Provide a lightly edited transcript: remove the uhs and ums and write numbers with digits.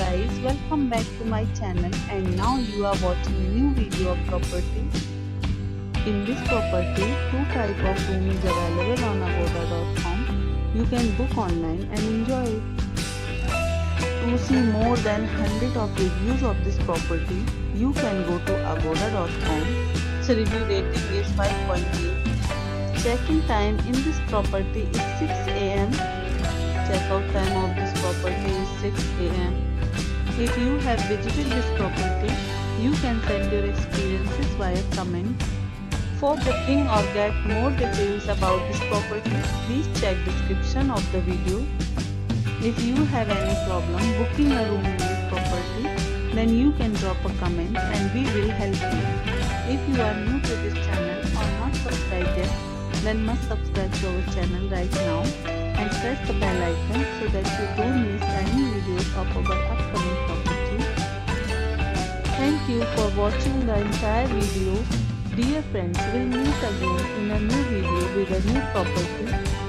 guys, welcome back to my channel, and now you are watching a new video of property. In this property, two type of room is available on agoda.com. You can book online and enjoy it. To see more than 100 of reviews of this property, you can go to agoda.com. Its review rating is 5.8. Check-in time in this property is 6 am. Check-out time of this property is 6 am. If you have visited this property, you can send your experiences via comment. For booking or get more details about this property, please check description of the video. If you have any problem booking a room in this property, then you can drop a comment and we will help you. If you are new to this channel or not subscribed yet, then must subscribe to our channel right now and press the bell icon so that you don't miss any videos of our upcoming property. Thank you for watching the entire video. Dear friends, we'll meet again in a new video with a new property.